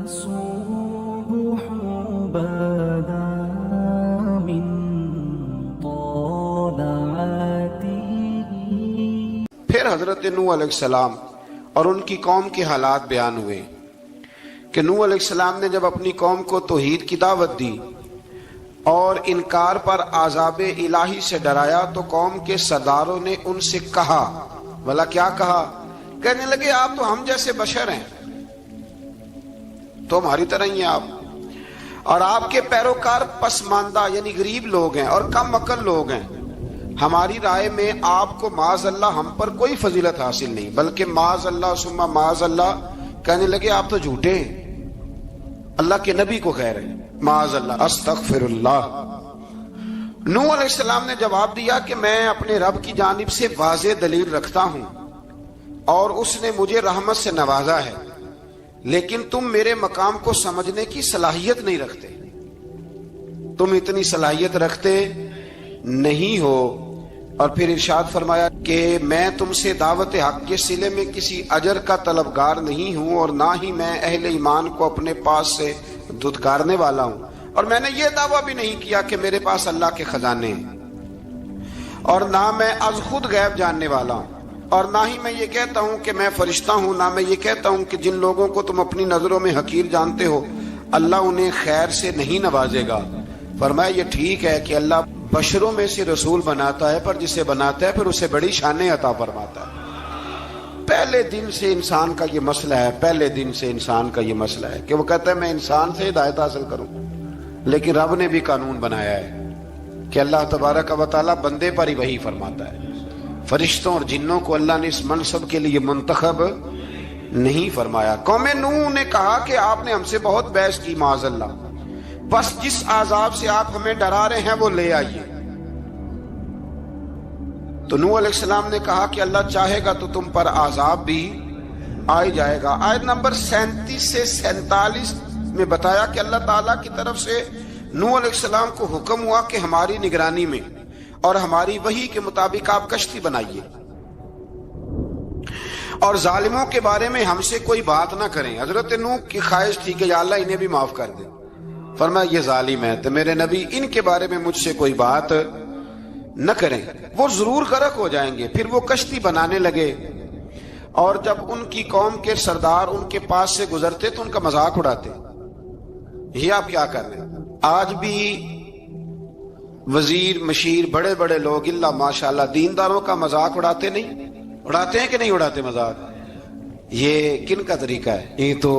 الصبح بدا من طلعته. پھر حضرت نوح علیہ السلام اور ان کی قوم کے حالات بیان ہوئے کہ نوح علیہ السلام نے جب اپنی قوم کو توحید کی دعوت دی اور انکار پر عذاب الہی سے ڈرایا تو قوم کے سرداروں نے ان سے کہا، بھلا کیا کہا؟ کہنے لگے آپ تو ہم جیسے بشر ہیں، تو ہماری طرح ہی ہیں آپ، اور آپ کے پیروکار پسماندہ یعنی غریب لوگ ہیں اور کم عقل لوگ ہیں. ہماری رائے میں آپ کو معاذ اللہ ہم پر کوئی فضیلت حاصل نہیں، بلکہ معاذ اللہ ثم معاذ اللہ. کہنے لگے آپ تو جھوٹے ہیں، اللہ کے نبی کو کہہ رہے ہیں معاذ اللہ استغفر اللہ. نوح علیہ السلام نے جواب دیا کہ میں اپنے رب کی جانب سے واضح دلیل رکھتا ہوں اور اس نے مجھے رحمت سے نوازا ہے، لیکن تم میرے مقام کو سمجھنے کی صلاحیت نہیں رکھتے، تم اتنی صلاحیت رکھتے نہیں ہو. اور پھر ارشاد فرمایا کہ میں تم سے دعوت حق کے صلے میں کسی اجر کا طلبگار نہیں ہوں اور نہ ہی میں اہل ایمان کو اپنے پاس سے دھتکارنے والا ہوں، اور میں نے یہ دعویٰ بھی نہیں کیا کہ میرے پاس اللہ کے خزانے ہیں، اور نہ میں از خود غیب جاننے والا ہوں، اور نہ ہی میں یہ کہتا ہوں کہ میں فرشتہ ہوں، نہ میں یہ کہتا ہوں کہ جن لوگوں کو تم اپنی نظروں میں حقیر جانتے ہو اللہ انہیں خیر سے نہیں نوازے گا. فرمایا یہ ٹھیک ہے کہ اللہ بشروں میں سے رسول بناتا ہے، پر جسے بناتا ہے پھر اسے بڑی شانیں عطا فرماتا ہے. پہلے دن سے انسان کا یہ مسئلہ ہے، پہلے دن سے انسان کا یہ مسئلہ ہے کہ وہ کہتا ہے میں انسان سے ہدایت حاصل کروں، لیکن رب نے بھی قانون بنایا ہے کہ اللہ تبارک و تعالی بندے پر ہی وحی فرماتا ہے. فرشتوں اور جنوں کو اللہ نے اس منصب کے لیے منتخب نہیں فرمایا. قوم نوح نے کہا کہ آپ نے ہم سے بہت بحث کی معاذ اللہ، بس جس عذاب سے آپ ہمیں ڈرا رہے ہیں وہ لے آئیے. تو نوح علیہ السلام نے کہا کہ اللہ چاہے گا تو تم پر عذاب بھی آ جائے گا. آیت نمبر 37 سے 47 میں بتایا کہ اللہ تعالیٰ کی طرف سے نوح علیہ السلام کو حکم ہوا کہ ہماری نگرانی میں اور ہماری وحی کے مطابق آپ کشتی بنائیے اور ظالموں کے بارے میں ہم سے کوئی بات نہ کریں. حضرت نوح کی خواہش تھی کہ یا اللہ انہیں بھی معاف کر دے. فرمایا یہ ظالم ہے تو میرے نبی ان کے بارے میں مجھ سے کوئی بات نہ کریں، وہ ضرور غرق ہو جائیں گے. پھر وہ کشتی بنانے لگے اور جب ان کی قوم کے سردار ان کے پاس سے گزرتے تو ان کا مذاق اڑاتے. یہ آپ کیا کر رہے ہیں؟ آج بھی وزیر مشیر بڑے بڑے لوگ اللہ ماشاءاللہ دینداروں کا مذاق اڑاتے نہیں؟ اڑاتے ہیں کہ نہیں اڑاتے مذاق؟ یہ کن کا طریقہ ہے؟ یہ تو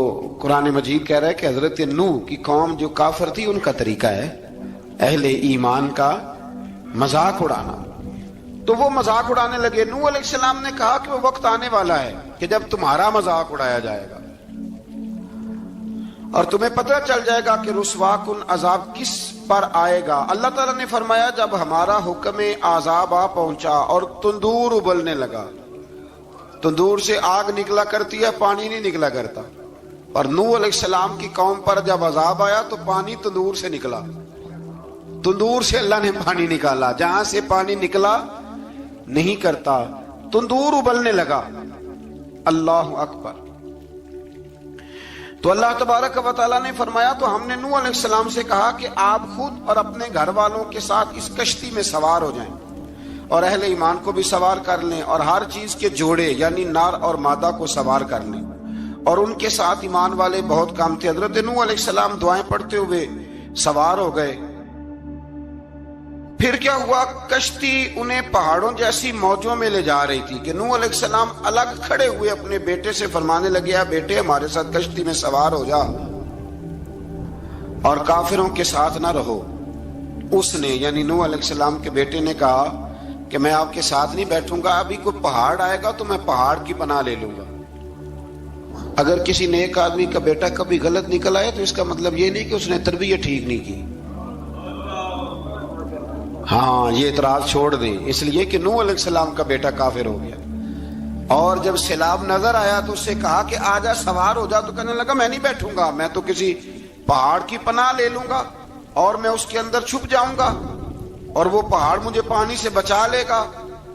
قرآن مجید کہہ رہا ہے کہ حضرت نوح کی قوم جو کافر تھی ان کا طریقہ ہے اہل ایمان کا مذاق اڑانا. تو وہ مذاق اڑانے لگے. نوح علیہ السلام نے کہا کہ وہ وقت آنے والا ہے کہ جب تمہارا مذاق اڑایا جائے گا اور تمہیں پتہ چل جائے گا کہ رسوا کن عذاب کس پر آئے گا. اللہ تعالیٰ نے فرمایا جب ہمارا حکم عذاب آ پہنچا اور تندور ابلنے لگا، تندور سے آگ نکلا کرتی ہے، پانی نہیں نکلا کرتا، اور نوح علیہ السلام کی قوم پر جب عذاب آیا تو پانی تندور سے نکلا. تندور سے اللہ نے پانی نکالا، جہاں سے پانی نکلا نہیں کرتا. تندور ابلنے لگا. اللہ اکبر. تو اللہ تبارک و تعالیٰ نے فرمایا تو ہم نے نوح علیہ السلام سے کہا کہ آپ خود اور اپنے گھر والوں کے ساتھ اس کشتی میں سوار ہو جائیں اور اہل ایمان کو بھی سوار کر لیں اور ہر چیز کے جوڑے یعنی نر اور مادہ کو سوار کر لیں. اور ان کے ساتھ ایمان والے بہت کم تھے. حضرت نوح علیہ السلام دعائیں پڑھتے ہوئے سوار ہو گئے. پھر کیا ہوا؟ کشتی انہیں پہاڑوں جیسی موجوں میں لے جا رہی تھی کہ نوح علیہ السلام الگ کھڑے ہوئے اپنے بیٹے سے فرمانے لگے بیٹے ہمارے ساتھ کشتی میں سوار ہو جا اور کافروں کے ساتھ نہ رہو. اس نے یعنی نوح علیہ السلام کے بیٹے نے کہا کہ میں آپ کے ساتھ نہیں بیٹھوں گا، ابھی کوئی پہاڑ آئے گا تو میں پہاڑ کی پناہ لے لوں گا. اگر کسی نیک آدمی کا بیٹا کبھی غلط نکل آئے تو اس کا مطلب یہ نہیں کہ اس نے تربیت ٹھیک نہیں کی. ہاں یہ اعتراض چھوڑ دیں، اس لیے کہ نوح علیہ السلام کا بیٹا کافر ہو گیا اور جب سیلاب نظر آیا تو اس سے کہا کہ آجا سوار ہو جا، تو کہنے لگا میں نہیں بیٹھوں گا، میں تو کسی پہاڑ کی پناہ لے لوں گا اور میں اس کے اندر چھپ جاؤں گا اور وہ پہاڑ مجھے پانی سے بچا لے گا.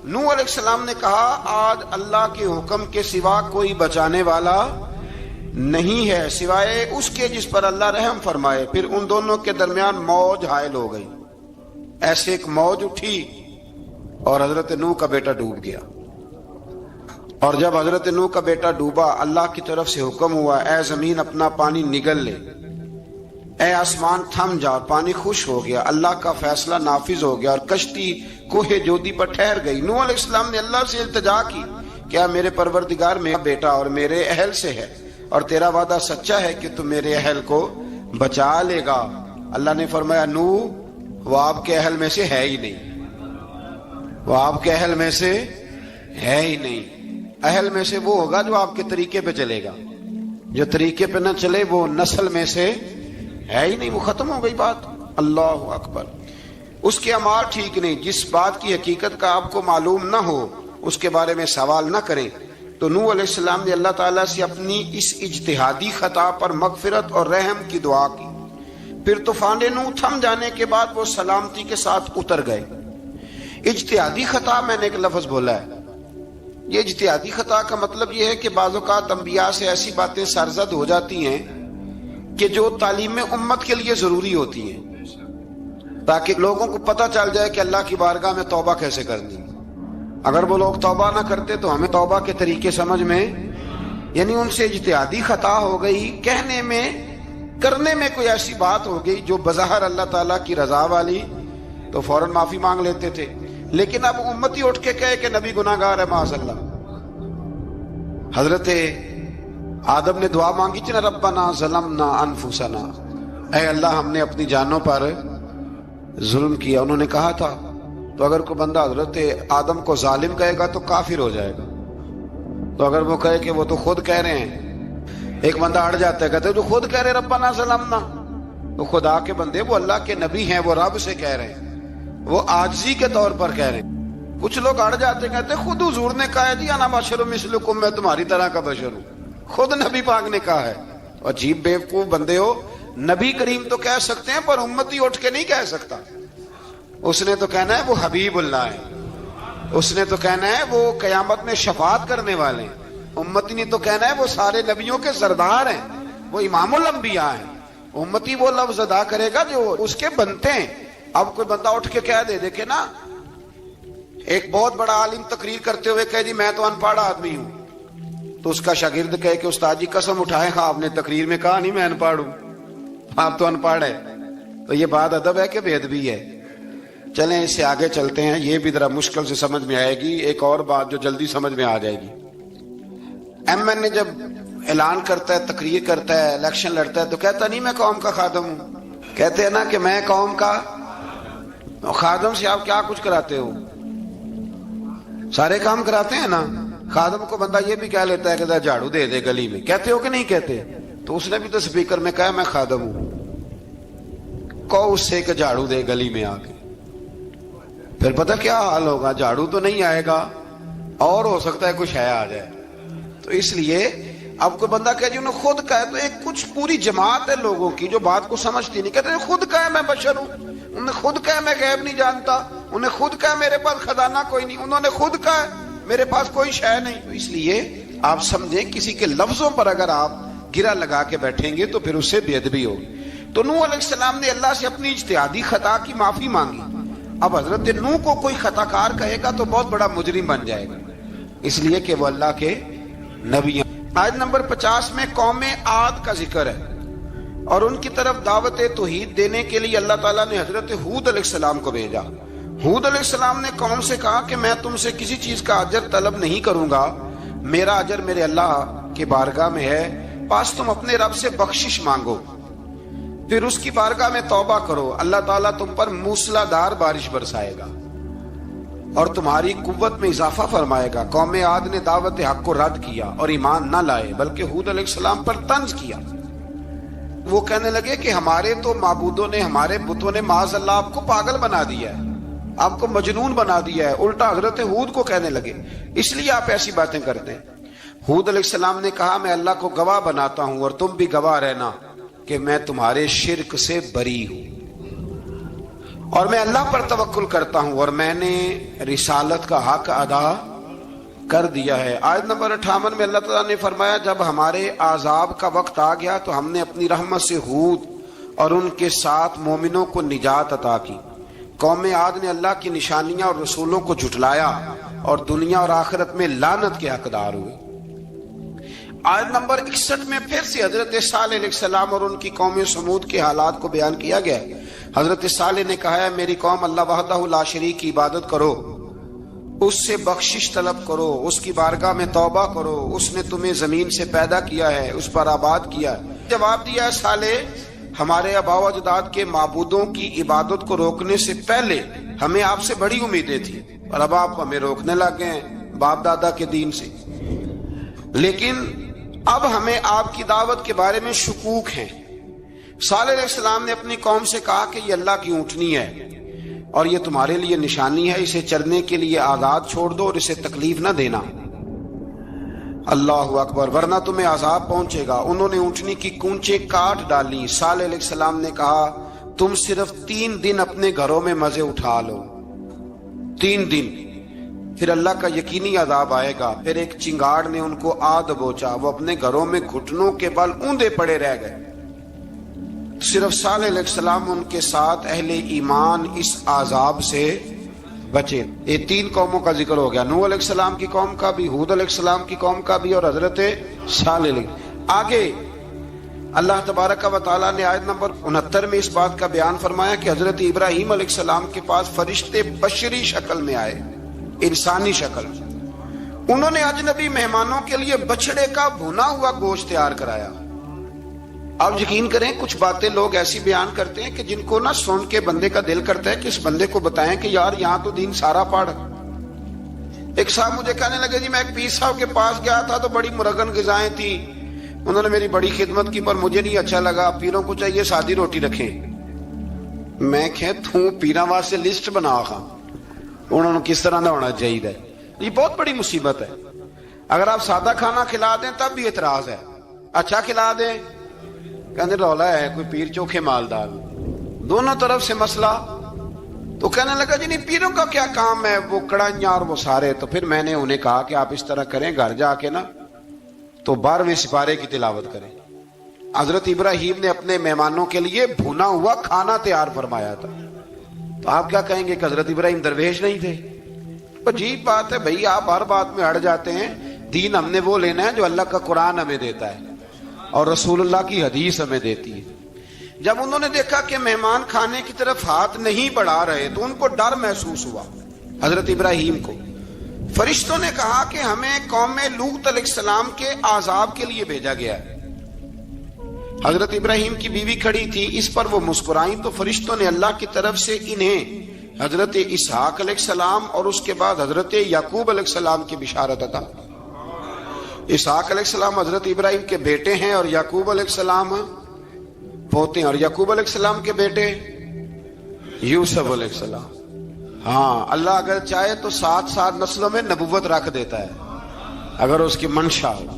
نوح علیہ السلام نے کہا آج اللہ کے حکم کے سوا کوئی بچانے والا نہیں ہے سوائے اس کے جس پر اللہ رحم فرمائے۔ پھر ان دونوں کے درمیان موج حائل ہو گئی، ایسے ایک موج اٹھی اور حضرت نوح کا بیٹا ڈوب گیا۔ اور جب حضرت نوح کا بیٹا ڈوبا، اللہ کی طرف سے حکم ہوا اے زمین اپنا پانی نگل لے، اے آسمان تھم جا، اور پانی خوش ہو گیا۔ اللہ کا فیصلہ نافذ ہو گیا اور کشتی کوہ جودی پر ٹھہر گئی۔ نوح علیہ السلام نے اللہ سے التجا کی، کیا میرے پروردگار میرا بیٹا اور میرے اہل سے ہے، اور تیرا وعدہ سچا ہے کہ تم میرے اہل کو بچا لے گا۔ اللہ نے فرمایا نوح وہ آپ کے اہل میں سے ہے ہی نہیں، وہ آپ کے اہل میں سے ہے ہی نہیں۔ اہل میں سے وہ ہوگا جو آپ کے طریقے پہ چلے گا، جو طریقے پہ نہ چلے وہ نسل میں سے ہے ہی نہیں، وہ ختم ہو گئی بات۔ اللہ اکبر۔ اس کے اعمال ٹھیک نہیں، جس بات کی حقیقت کا آپ کو معلوم نہ ہو اس کے بارے میں سوال نہ کریں۔ تو نوح علیہ السلام نے اللہ تعالیٰ سے اپنی اس اجتہادی خطا پر مغفرت اور رحم کی دعا کی۔ پھر طوفان نوح تھم جانے کے بعد وہ سلامتی کے ساتھ اتر گئے۔ اجتہادی خطا میں نے ایک لفظ بولا ہے، یہ اجتہادی خطا کا مطلب یہ ہے کہ بعض اوقات انبیاء سے ایسی باتیں سرزد ہو جاتی ہیں کہ جو تعلیم امت کے لیے ضروری ہوتی ہیں، تاکہ لوگوں کو پتہ چل جائے کہ اللہ کی بارگاہ میں توبہ کیسے کرنی۔ اگر وہ لوگ توبہ نہ کرتے تو ہمیں توبہ کے طریقے سمجھ میں، یعنی ان سے اجتہادی خطا ہو گئی، کہنے میں کرنے میں کوئی ایسی بات ہو گئی جو بظاہر اللہ تعالیٰ کی رضا والی، تو فوراً معافی مانگ لیتے تھے۔ لیکن اب امتی اٹھ کے کہے کہ نبی گناہ گار ہے معاذ اللہ۔ حضرت آدم نے دعا مانگی تھی نا، ربنا ظلمنا انفسنا، اے اللہ ہم نے اپنی جانوں پر ظلم کیا۔ انہوں نے کہا تھا تو اگر کوئی بندہ حضرت آدم کو ظالم کہے گا تو کافر ہو جائے گا، تو اگر وہ کہے کہ وہ تو خود کہہ رہے ہیں، ایک بندہ اڑ جاتا ہے کہتے ہیں جو خود کہہ رہے ربنا ظلمنا، تو خدا کے بندے وہ اللہ کے نبی ہیں، وہ رب سے کہہ رہے ہیں، وہ عاجزی کے طور پر کہہ رہے ہیں۔ کچھ لوگ اڑ جاتے ہیں کہتے ہیں خود حضور نے کہا ہے جی انا بشر مثلکم، میں تمہاری طرح کا بشر ہوں، خود نبی پاک نے کہا ہے۔ عجیب بیوقوف بندے ہو، نبی کریم تو کہہ سکتے ہیں پر امتی اٹھ کے نہیں کہہ سکتا۔ اس نے تو کہنا ہے وہ حبیب اللہ ہے، اس نے تو کہنا ہے وہ قیامت میں شفاعت کرنے والے ہیں، امتی نے تو کہنا ہے وہ سارے نبیوں کے سردار ہیں، وہ امام الانبیاء ہیں۔ امتی وہ لفظ ادا کرے گا جو اس کے بنتے ہیں۔ اب کوئی بندہ اٹھ کے کہہ دے دیکھے نا، ایک بہت بڑا عالم تقریر کرتے ہوئے کہہ جی میں تو ان پڑھ آدمی ہوں، تو اس کا شاگرد کہے کہ استاد جی قسم اٹھائے ہاں آپ نے تقریر میں کہا نہیں میں ان پڑھ ہوں، آپ تو ان پڑھ ہے۔ تو یہ بات ادب ہے کہ بے ادبی ہے؟ چلیں اس سے آگے چلتے ہیں، یہ بھی ذرا مشکل سے سمجھ میں آئے گی۔ ایک اور بات جو جلدی سمجھ میں آ جائے گی، ایم این اے جب اعلان کرتا ہے، تقریر کرتا ہے، الیکشن لڑتا ہے تو کہتا نہیں میں قوم کا خادم ہوں، کہتے ہیں نا کہ میں قوم کا خادم سے آپ کیا کچھ کراتے ہو؟ سارے کام کراتے ہیں نا۔ خادم کو بندہ یہ بھی کہہ لیتا ہے کہ جھاڑو دے دے گلی میں، کہتے ہو کہ نہیں کہتے؟ تو اس نے بھی تو سپیکر میں کہا میں خادم ہوں، کہو اس سے کہ جھاڑو دے گلی میں آ کے، پھر پتہ کیا حال ہوگا؟ جھاڑو تو نہیں آئے گا اور ہو سکتا ہے کچھ ہے آ جائے۔ تو اس لیے اب کوئی بندہ کہے جی انہوں نے خود کہا ہے، تو ایک کچھ پوری جماعت ہے لوگوں کی جو بات کو سمجھتی نہیں، کہتے ہیں خود کہا ہے میں بشر ہوں، انہوں نے خود کہا ہے میں غیب نہیں جانتا، انہوں نے خود کہا ہے میرے پاس خزانہ کوئی نہیں، انہوں نے خود کہا ہے میرے پاس کوئی شے نہیں۔ تو اس لیے آپ سمجھیں کسی کے لفظوں پر اگر آپ گرا لگا کے بیٹھیں گے تو پھر اس سے بے ادبی ہوگی۔ تو نوح علیہ السلام نے اللہ سے اپنی اجتہادی خطا کی معافی مانگی۔ اب حضرت نوح کو کوئی خطا کار کہے گا تو بہت بڑا مجرم بن جائے گا، اس لیے کہ وہ اللہ کے نبی ہیں۔ آیت نمبر 50 میں قوم عاد کا ذکر ہے اور ان کی طرف دعوت توحید دینے کے لیے اللہ تعالیٰ نے حضرت ہود علیہ السلام کو بھیجا۔ ہود علیہ السلام نے قوم سے کہا کہ میں تم سے کسی چیز کا اجر طلب نہیں کروں گا، میرا اجر میرے اللہ کی بارگاہ میں ہے، بس تم اپنے رب سے بخشش مانگو، پھر اس کی بارگاہ میں توبہ کرو، اللہ تعالیٰ تم پر موسلا دار بارش برسائے گا اور تمہاری قوت میں اضافہ فرمائے گا۔ قوم عاد نے دعوت حق کو رد کیا اور ایمان نہ لائے، بلکہ ہود علیہ السلام پر طنز کیا۔ وہ کہنے لگے کہ ہمارے تو معبودوں نے، ہمارے بتوں نے معاذ اللہ آپ کو پاگل بنا دیا ہے، آپ کو مجنون بنا دیا ہے، الٹا حضرت ہود کو کہنے لگے، اس لیے آپ ایسی باتیں کرتے ہیں۔ ہود علیہ السلام نے کہا میں اللہ کو گواہ بناتا ہوں اور تم بھی گواہ رہنا کہ میں تمہارے شرک سے بری ہوں اور میں اللہ پر توکل کرتا ہوں اور میں نے رسالت کا حق ادا کر دیا ہے۔ آیت نمبر 58 میں اللہ تعالیٰ نے فرمایا جب ہمارے عذاب کا وقت آ گیا تو ہم نے اپنی رحمت سے ہود اور ان کے ساتھ مومنوں کو نجات عطا کی۔ قوم عاد نے اللہ کی نشانیاں اور رسولوں کو جھٹلایا اور دنیا اور آخرت میں لعنت کے حقدار ہوئے۔ آیت نمبر 61 میں پھر سے حضرت صالح علیہ السلام اور ان کی قوم سمود کے حالات کو بیان کیا گیا ہے۔ حضرت صالح نے کہا ہے میری قوم اللہ وحدہ لا شریک کی عبادت کرو، اس سے بخشش طلب کرو، اس کی بارگاہ میں توبہ کرو، اس نے تمہیں زمین سے پیدا کیا ہے، اس پر آباد کیا ہے۔ جواب دیا ہے صالح ہمارے آباء و اجداد کے معبودوں کی عبادت کو روکنے سے پہلے ہمیں آپ سے بڑی امیدیں تھیں اور اب آپ ہمیں روکنے لگ گئے ہیں باپ دادا کے دین سے، لیکن اب ہمیں آپ کی دعوت کے بارے میں شکوک ہیں۔ صالح علیہ السلام نے اپنی قوم سے کہا کہ یہ اللہ کی اونٹنی ہے اور یہ تمہارے لیے نشانی ہے، اسے چرنے کے لیے آزاد چھوڑ دو اور اسے تکلیف نہ دینا۔ اللہ اکبر، ورنہ تمہیں عذاب پہنچے گا۔ انہوں نے اونٹنی کی کونچیں کاٹ ڈالی۔ صالح علیہ السلام نے کہا تم صرف 3 دن اپنے گھروں میں مزے اٹھا لو، 3 دن، پھر اللہ کا یقینی عذاب آئے گا۔ پھر ایک چنگاڑ نے ان کو آ دبوچا، وہ اپنے گھروں میں گھٹنوں کے بل اوندے پڑے رہ گئے۔ صرف صالح علیہ السلام ان کے ساتھ اہل ایمان اس عذاب سے بچے۔ یہ 3 قوموں کا ذکر ہو گیا، نوح علیہ السلام کی قوم کا بھی، ہود علیہ السلام کی قوم کا بھی، اور حضرت صالح علیہ۔ آگے اللہ تبارک و تعالیٰ نے آیت نمبر 69 میں اس بات کا بیان فرمایا کہ حضرت ابراہیم علیہ السلام کے پاس فرشتے بشری شکل میں آئے، انسانی شکل۔ انہوں نے اجنبی مہمانوں کے لیے بچڑے کا بھنا ہوا گوشت تیار کرایا۔ آپ یقین کریں کچھ باتیں لوگ ایسی بیان کرتے ہیں کہ جن کو نہ سن کے بندے کا دل کرتا ہے کہ اس بندے کو بتائیں کہ یار یہاں تو دین سارا پڑھ۔ ایک صاحب مجھے کہنے لگے جی میں ایک پیر صاحب کے پاس گیا تھا تو بڑی مرغن غذائیں تھیں، انہوں نے میری بڑی خدمت کی پر مجھے نہیں اچھا لگا، پیروں کو چاہیے سادی روٹی رکھیں۔ میں کہ تو پیراں واسطے لسٹ بنا خاں انہوں نے کس طرح نہ ہونا چاہیے۔ یہ بہت بڑی مصیبت ہے۔ اگر آپ سادہ کھانا کھلا دیں تب بھی اعتراض ہے، اچھا کھلا دیں کہنے رولا ہے کوئی پیر چوکھے مالدار، دونوں طرف سے مسئلہ۔ تو کہنے لگا جی نہیں پیروں کا کیا کام ہے، وہ کڑائیاں اور وہ سارے۔ تو پھر میں نے انہیں کہا کہ آپ اس طرح کریں، گھر جا کے نا تو 12ویں سپارے کی تلاوت کریں۔ حضرت ابراہیم نے اپنے مہمانوں کے لیے بھونا ہوا کھانا تیار فرمایا تھا۔ تو آپ کیا کہیں گے کہ حضرت ابراہیم درویش نہیں تھے؟ عجیب بات ہے بھائی، آپ ہر بات میں اڑ جاتے ہیں۔ دین ہم نے وہ لینا ہے جو اللہ کا قرآن ہمیں دیتا ہے اور رسول اللہ کی حدیث ہمیں دیتی ہے۔ جب انہوں نے دیکھا کہ مہمان کھانے کی طرف ہاتھ نہیں بڑھا رہے تو ان کو ڈر محسوس ہوا۔ حضرت ابراہیم کو فرشتوں نے کہا کہ ہمیں قوم لوط علیہ السلام کے عذاب کے لیے بھیجا گیا ہے۔ حضرت ابراہیم کی بیوی کھڑی تھی، اس پر وہ مسکرائیں تو فرشتوں نے اللہ کی طرف سے انہیں حضرت اسحاق علیہ السلام اور اس کے بعد حضرت یعقوب علیہ السلام کی بشارت عطا۔ اسحاق علیہ السلام حضرت ابراہیم کے بیٹے ہیں اور یعقوب علیہ السلام پوتے ہیں، اور یعقوب علیہ السلام کے بیٹے یوسف علیہ السلام۔ ہاں اللہ اگر چاہے تو 7 نسلوں میں نبوت رکھ دیتا ہے اگر اس کی منشا ہو۔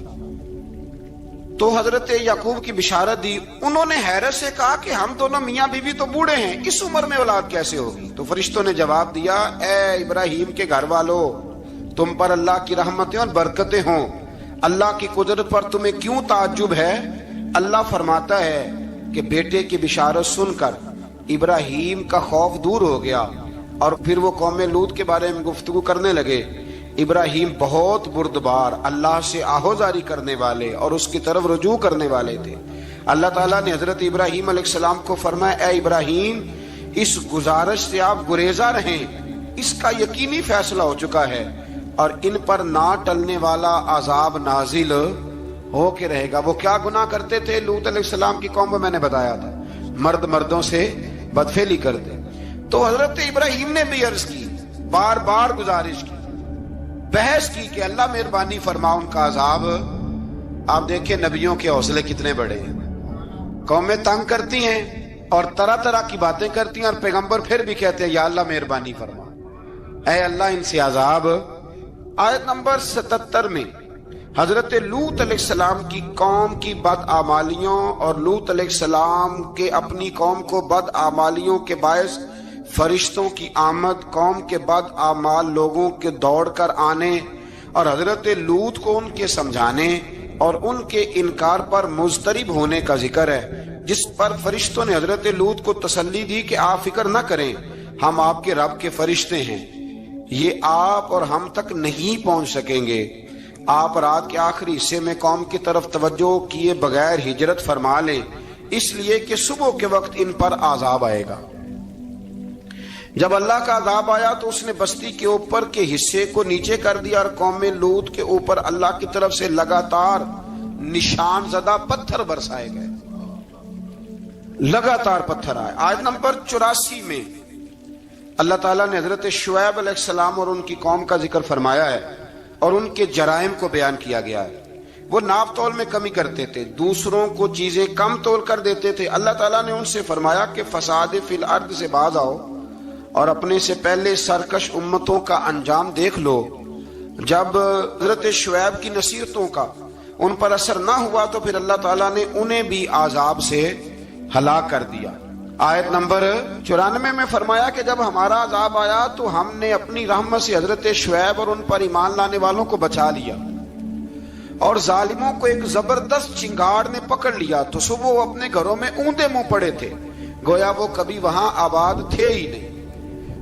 تو حضرت یعقوب کی بشارت دی۔ انہوں نے حیرت سے کہا کہ ہم دونوں میاں بیوی تو بوڑھے ہیں، اس عمر میں اولاد کیسے ہوگی؟ تو فرشتوں نے جواب دیا اے ابراہیم کے گھر والوں، تم پر اللہ کی رحمتیں اور برکتیں ہوں، اللہ کی قدرت پر تمہیں کیوں تعجب ہے؟ اللہ فرماتا ہے کہ بیٹے کی بشارت سن کر ابراہیم کا خوف دور ہو گیا اور پھر وہ قوم لوط کے بارے میں گفتگو کرنے لگے۔ ابراہیم بہت بردبار، اللہ سے آہوزاری کرنے والے اور اس کی طرف رجوع کرنے والے تھے۔ اللہ تعالیٰ نے حضرت ابراہیم علیہ السلام کو فرمایا اے ابراہیم اس گزارش سے آپ گریزاں رہیں، اس کا یقینی فیصلہ ہو چکا ہے اور ان پر نہ ٹلنے والا عذاب نازل ہو کے رہے گا۔ وہ کیا گناہ کرتے تھے؟ لوط علیہ السلام کی قوم کو میں نے بتایا تھا، مرد مردوں سے بدفعلی کرتے۔ تو حضرت ابراہیم نے بھی عرض کی، بار بار گزارش کی، بحث کی کہ اللہ مہربانی فرما ان کا عذاب۔ آپ دیکھیں نبیوں کے حوصلے کتنے بڑے ہیں، قومیں تنگ کرتی ہیں اور طرح طرح کی باتیں کرتی ہیں اور پیغمبر پھر بھی کہتے ہیں یا اللہ مہربانی فرما، اے اللہ ان سے عذاب۔ آیت نمبر 77 میں حضرت لوط علیہ السلام کی قوم کی بدعمالیوں اور لوط علیہ السلام کے اپنی قوم کو بدعمالیوں کے باعث فرشتوں کی آمد، قوم کے بدعمال لوگوں کے دوڑ کر آنے اور حضرت لوط کو ان کے سمجھانے اور ان کے انکار پر مضطرب ہونے کا ذکر ہے، جس پر فرشتوں نے حضرت لوط کو تسلی دی کہ آپ فکر نہ کریں، ہم آپ کے رب کے فرشتے ہیں، یہ آپ اور ہم تک نہیں پہنچ سکیں گے۔ آپ رات کے آخری حصے میں قوم کی طرف توجہ کیے بغیر ہجرت فرما لیں، اس لیے کہ صبح کے وقت ان پر عذاب آئے گا۔ جب اللہ کا عذاب آیا تو اس نے بستی کے اوپر کے حصے کو نیچے کر دیا اور قوم لوط کے اوپر اللہ کی طرف سے لگاتار نشان زدہ پتھر برسائے گئے، لگاتار پتھر آئے۔ آیت نمبر 84 میں اللہ تعالیٰ نے حضرت شعیب علیہ السلام اور ان کی قوم کا ذکر فرمایا ہے اور ان کے جرائم کو بیان کیا گیا ہے۔ وہ ناپ تول میں کمی کرتے تھے، دوسروں کو چیزیں کم تول کر دیتے تھے۔ اللہ تعالیٰ نے ان سے فرمایا کہ فساد فی الارض سے باز آؤ اور اپنے سے پہلے سرکش امتوں کا انجام دیکھ لو۔ جب حضرت شعیب کی نصیحتوں کا ان پر اثر نہ ہوا تو پھر اللہ تعالیٰ نے انہیں بھی عذاب سے ہلاک کر دیا۔ آیت نمبر 94 میں فرمایا کہ جب ہمارا عذاب آیا تو ہم نے اپنی رحمت سے حضرت شعیب اور ان پر ایمان لانے والوں کو بچا لیا، اور ظالموں کو ایک زبردست چنگاڑ نے پکڑ لیا تو صبح وہ اپنے گھروں میں اوندے منہ پڑے تھے، گویا وہ کبھی وہاں آباد تھے ہی نہیں۔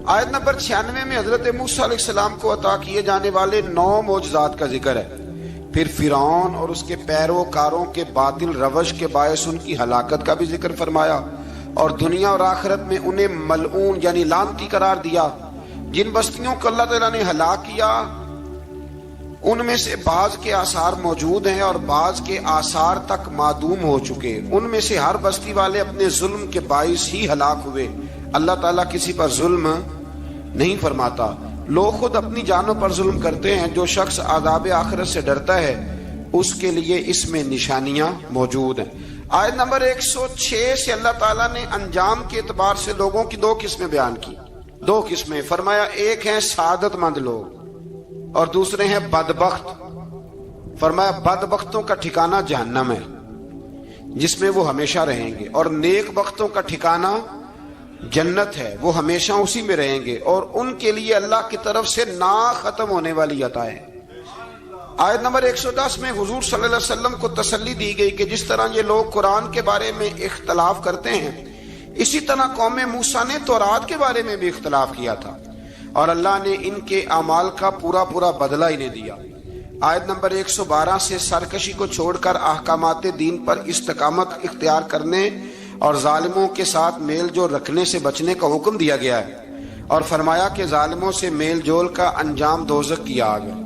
آیت نمبر 96 میں حضرت موسیٰ علیہ السلام کو عطا کیے جانے والے 9 معجزات کا ذکر ہے۔ پھر فرعون اور اس کے پیروکاروں کے باطل روش کے باعث ان کی ہلاکت کا بھی ذکر فرمایا، اور دنیا اور آخرت میں انہیں ملعون یعنی لعنتی قرار دیا۔ جن بستیوں کو اللہ تعالیٰ نے ہلاک کیا ان میں سے بعض کے آثار موجود ہیں اور بعض کے آثار تک معدوم ہو چکے، ان میں سے ہر بستی والے اپنے ظلم کے باعث ہی ہلاک ہوئے۔ اللہ تعالیٰ کسی پر ظلم نہیں فرماتا، لوگ خود اپنی جانوں پر ظلم کرتے ہیں۔ جو شخص عذاب آخرت سے ڈرتا ہے اس کے لیے اس میں نشانیاں موجود ہیں۔ آیت نمبر 106 سے اللہ تعالیٰ نے انجام کے اعتبار سے لوگوں کی 2 قسمیں بیان کی، 2 قسمیں فرمایا، ایک ہیں سعادت مند لوگ اور دوسرے ہیں بدبخت۔ فرمایا بدبختوں کا ٹھکانہ جہنم ہے جس میں وہ ہمیشہ رہیں گے، اور نیک بختوں کا ٹھکانہ جنت ہے، وہ ہمیشہ اسی میں رہیں گے، اور ان کے لیے اللہ کی طرف سے نا ختم ہونے والی عطائیں۔ آیت نمبر 110 میں حضور صلی اللہ علیہ وسلم کو تسلی دی گئی کہ جس طرح یہ لوگ قرآن کے بارے میں اختلاف کرتے ہیں، اسی طرح قوم موسیٰ نے تورات کے بارے میں بھی اختلاف کیا تھا، اور اللہ نے ان کے اعمال کا پورا بدلہ انہیں دیا۔ آیت نمبر 112 سے سرکشی کو چھوڑ کر احکامات دین پر استقامت اختیار کرنے اور ظالموں کے ساتھ میل جول رکھنے سے بچنے کا حکم دیا گیا ہے، اور فرمایا کہ ظالموں سے میل جول کا انجام دوزخ کی آگ ہے۔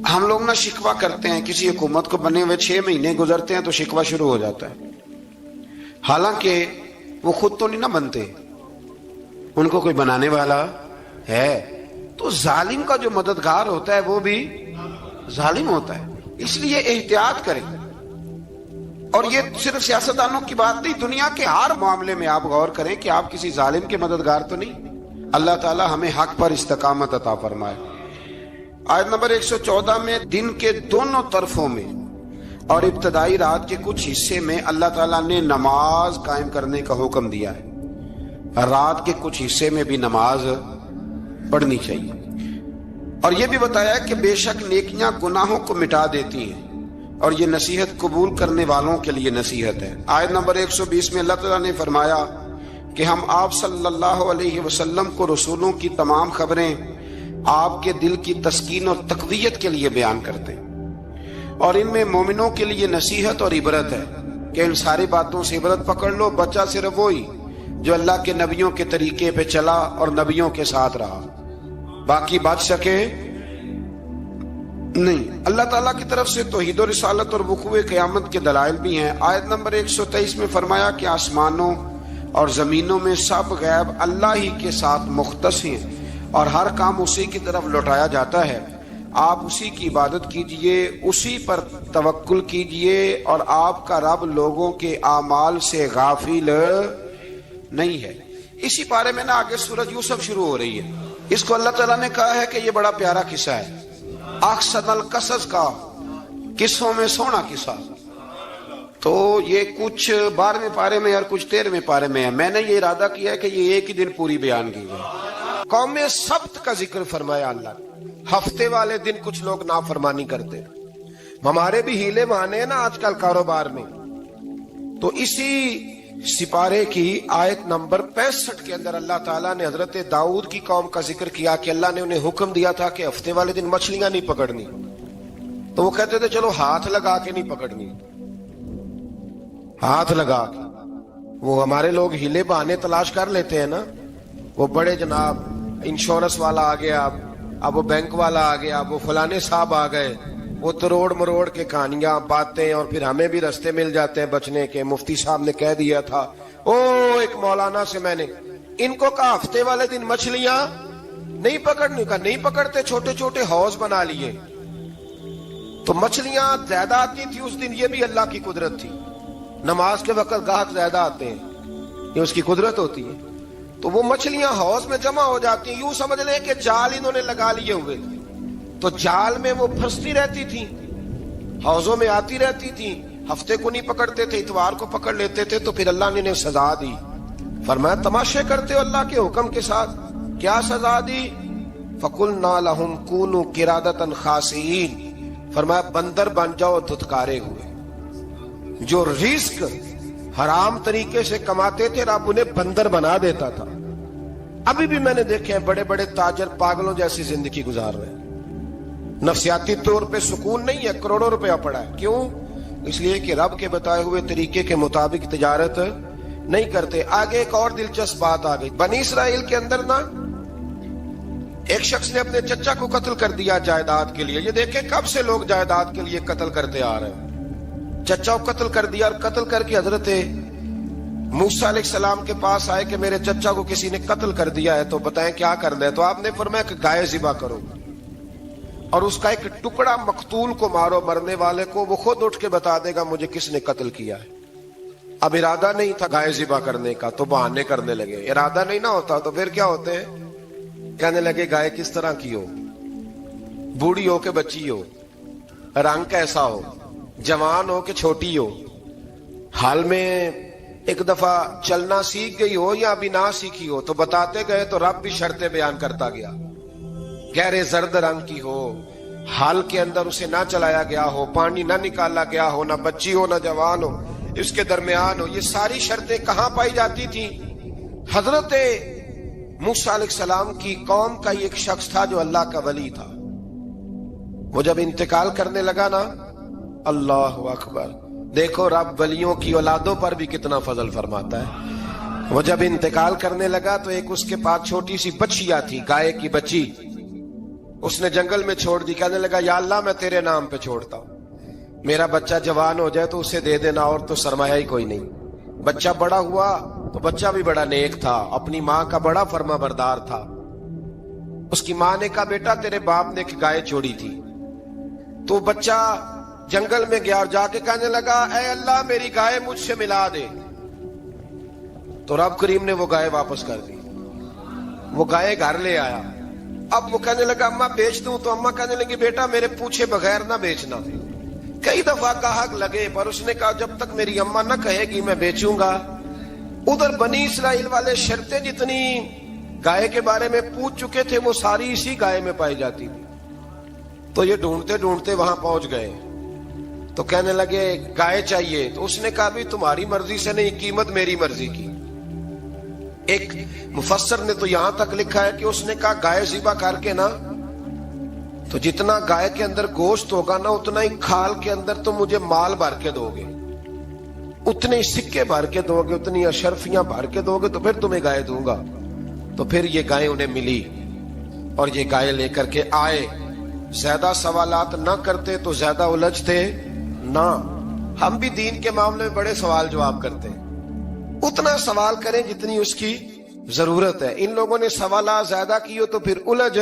ہم لوگ نہ شکوہ کرتے ہیں، کسی حکومت کو بنے ہوئے 6 مہینے گزرتے ہیں تو شکوہ شروع ہو جاتا ہے، حالانکہ وہ خود تو نہیں نہ بنتے، ان کو کوئی بنانے والا ہے۔ تو ظالم کا جو مددگار ہوتا ہے وہ بھی ظالم ہوتا ہے، اس لیے احتیاط کریں۔ اور یہ صرف سیاستدانوں کی بات نہیں، دنیا کے ہر معاملے میں آپ غور کریں کہ آپ کسی ظالم کے مددگار تو نہیں۔ اللہ تعالی ہمیں حق پر استقامت عطا فرمائے۔ آیت نمبر 114 میں دن کے دونوں طرفوں میں اور ابتدائی رات کے کچھ حصے میں اللہ تعالیٰ نے نماز قائم کرنے کا حکم دیا ہے، رات کے کچھ حصے میں بھی نماز پڑھنی چاہیے، اور یہ بھی بتایا کہ بے شک نیکیاں گناہوں کو مٹا دیتی ہیں، اور یہ نصیحت قبول کرنے والوں کے لیے نصیحت ہے۔ آیت نمبر 120 میں اللہ تعالیٰ نے فرمایا کہ ہم آپ صلی اللہ علیہ وسلم کو رسولوں کی تمام خبریں آپ کے دل کی تسکین اور تقویت کے لیے بیان کرتے ہیں، اور ان میں مومنوں کے لیے نصیحت اور عبرت ہے کہ ان ساری باتوں سے عبرت پکڑ لو۔ بچہ صرف وہی جو اللہ کے نبیوں کے طریقے پہ چلا اور نبیوں کے ساتھ رہا، باقی بچ سکے نہیں۔ اللہ تعالیٰ کی طرف سے توحید و رسالت اور وقوع قیامت کے دلائل بھی ہیں۔ آیت نمبر 123 میں فرمایا کہ آسمانوں اور زمینوں میں سب غیب اللہ ہی کے ساتھ مختص ہیں، اور ہر کام اسی کی طرف لوٹایا جاتا ہے۔ آپ اسی کی عبادت کیجئے، اسی پر توکل کیجئے، اور آپ کا رب لوگوں کے اعمال سے غافل نہیں ہے۔ اسی بارے میں آگے سورۃ یوسف شروع ہو رہی ہے۔ اس کو اللہ تعالیٰ نے کہا ہے کہ یہ بڑا پیارا قصہ ہے، احسن القصص کا، قصوں میں سونا قصہ۔ تو یہ کچھ 12ویں پارے میں اور کچھ 13ویں پارے میں ہے۔ میں نے یہ ارادہ کیا ہے کہ یہ ایک ہی دن پوری بیان کی جائے۔ قوم سبت کا ذکر فرمایا اللہ نے، ہفتے والے دن کچھ لوگ نافرمانی کرتے. ہمارے بھی ہیلے بہانے ہیں نا آج کل کاروبار میں. تو اسی سپارے کی آیت نمبر 65 کے اندر اللہ تعالیٰ نے حضرت داؤد کی قوم کا ذکر کیا کہ اللہ نے انہیں حکم دیا تھا کہ ہفتے والے دن مچھلیاں نہیں پکڑنی. تو وہ کہتے تھے چلو ہاتھ لگا کے نہیں پکڑنی, ہاتھ لگا کے. وہ ہمارے لوگ ہیلے بہانے تلاش کر لیتے ہیں نا. وہ بڑے جناب انشورنس والا آ گیا, اب وہ بینک والا آ گیا, اب وہ فلانے صاحب آ گئے, وہ تروڑ مروڑ کے کہانیاں باتیں, اور پھر ہمیں بھی رستے مل جاتے ہیں بچنے کے. مفتی صاحب نے کہہ دیا تھا, ایک مولانا سے میں نے ان کو کہا ہفتے والے دن مچھلیاں نہیں پکڑنے کا. نہیں پکڑتے, چھوٹے چھوٹے حوض بنا لیے. تو مچھلیاں زیادہ آتی تھی اس دن, یہ بھی اللہ کی قدرت تھی. نماز کے وقت گاہک زیادہ آتے ہیں, یہ اس کی قدرت ہوتی ہے. تو وہ مچھلیاں حوض میں جمع ہو جاتی ہیں. یوں سمجھ لیں کہ جال انہوں نے لگا لیے ہوئے تھے, تو جال میں وہ پھنستی رہتی تھی, حوضوں میں آتی رہتی تھی. ہفتے کو نہیں پکڑتے تھے, اتوار کو پکڑ لیتے تھے. تو پھر اللہ نے انہیں سزا دی. فرمایا تماشے کرتے ہو اللہ کے حکم کے ساتھ. کیا سزا دی؟ فَقُلْنَا لَهُمْ كُونُوا قِرَادَةً خَاسِئِينَ. فرمایا بندر بن جاؤ دھتکارے ہوئے. جو رزق حرام طریقے سے کماتے تھے رب انہیں بندر بنا دیتا تھا. ابھی بھی میں نے دیکھے ہیں بڑے بڑے تاجر پاگلوں جیسی زندگی گزار رہے ہیں. نفسیاتی طور پہ سکون نہیں ہے, کروڑوں روپیہ پڑا ہے. کیوں؟ اس لیے کہ رب کے بتائے ہوئے طریقے کے مطابق تجارت نہیں کرتے. آگے ایک اور دلچسپ بات آ گئی. بنی اسرائیل کے اندر نا ایک شخص نے اپنے چچا کو قتل کر دیا جائیداد کے لیے. یہ دیکھیں کب سے لوگ جائیداد کے لیے قتل کرتے آ رہے ہیں. چچا کو قتل کر دیا, اور قتل کر کے حضرت موسیٰ علیہ السلام کے پاس آئے کہ میرے چچا کو کسی نے قتل کر دیا ہے, تو بتائیں کیا کرنا ہے. تو آپ نے فرمایا کہ گائے ذبح کرو, اور اس کا ایک ٹکڑا مقتول کو مارو, مرنے والے کو. وہ خود اٹھ کے بتا دے گا مجھے کس نے قتل کیا ہے. اب ارادہ نہیں تھا گائے ذبح کرنے کا, تو بہانے کرنے لگے. ارادہ نہیں نہ ہوتا تو پھر کیا ہوتے ہیں, کہنے لگے گائے کس طرح کی ہو, بوڑھی ہو کہ بچی ہو, رنگ کیسا ہو, جوان ہو کہ چھوٹی ہو, حال میں ایک دفعہ چلنا سیکھ گئی ہو یا ابھی نہ سیکھی ہو. تو بتاتے گئے تو رب بھی شرطیں بیان کرتا گیا. گہرے زرد رنگ کی ہو, حال کے اندر اسے نہ چلایا گیا ہو, پانی نہ نکالا گیا ہو, نہ بچی ہو نہ جوان ہو, اس کے درمیان ہو. یہ ساری شرطیں کہاں پائی جاتی تھیں؟ حضرت موسیٰ علیہ السلام کی قوم کا ایک شخص تھا جو اللہ کا ولی تھا. وہ جب انتقال کرنے لگا نا, اللہ اکبر, دیکھو رب ولیوں کی اولادوں پر بھی کتنا فضل فرماتا ہے. وہ جب انتقال کرنے لگا تو ایک اس کے پاس چھوٹی سی بچیا تھی, گائے کی بچی. اس نے جنگل میں چھوڑ دی. کہنے لگا یا اللہ میں تیرے نام پہ چھوڑتا ہوں, میرا بچہ جوان ہو جائے تو اسے دے دینا, اور تو سرمایہ ہی کوئی نہیں. بچہ بڑا ہوا تو بچہ بھی بڑا نیک تھا, اپنی ماں کا بڑا فرما بردار تھا. اس کی ماں نے کہا بیٹا تیرے باپ نے ایک گائے چھوڑی تھی. تو بچہ جنگل میں گیا اور جا کے کہنے لگا اے اللہ میری گائے مجھ سے ملا دے. تو رب کریم نے وہ گائے واپس کر دی. وہ گائے گھر لے آیا. اب وہ کہنے لگا اماں بیچ دوں, تو اماں کہنے لگی بیٹا میرے پوچھے بغیر نہ بیچنا. کئی دفعہ گاہک لگے, پر اس نے کہا جب تک میری اماں نہ کہے گی میں بیچوں گا. ادھر بنی اسرائیل والے شرطیں جتنی گائے کے بارے میں پوچھ چکے تھے وہ ساری اسی گائے میں پائی جاتی تھی. تو یہ ڈھونڈتے ڈھونڈتے وہاں پہنچ گئے. تو کہنے لگے گائے چاہیے. تو اس نے کہا بھی تمہاری مرضی سے نہیں, قیمت میری مرضی کی. ایک مفسر نے تو یہاں تک لکھا ہے کہ اس نے کہا گائے ذبح کر کے نا, تو جتنا گائے کے اندر گوشت ہوگا نا اتنا ہی کھال کے اندر تم مجھے مال بھر کے دو گے, اتنے ہی سکے بھر کے دو گے, اتنی اشرفیاں بھر کے دو گے, تو پھر تمہیں گائے دوں گا. تو پھر یہ گائے انہیں ملی اور یہ گائے لے کر کے آئے. زیادہ سوالات نہ کرتے تو زیادہ الجھتے نہ. ہم بھی دین کے معاملے میں بڑے سوال جواب کرتے ہیں, اتنا سوال کریں جتنی اس کی ضرورت ہے. ان لوگوں نے سوالات زیادہ کیے تو پھر الجھ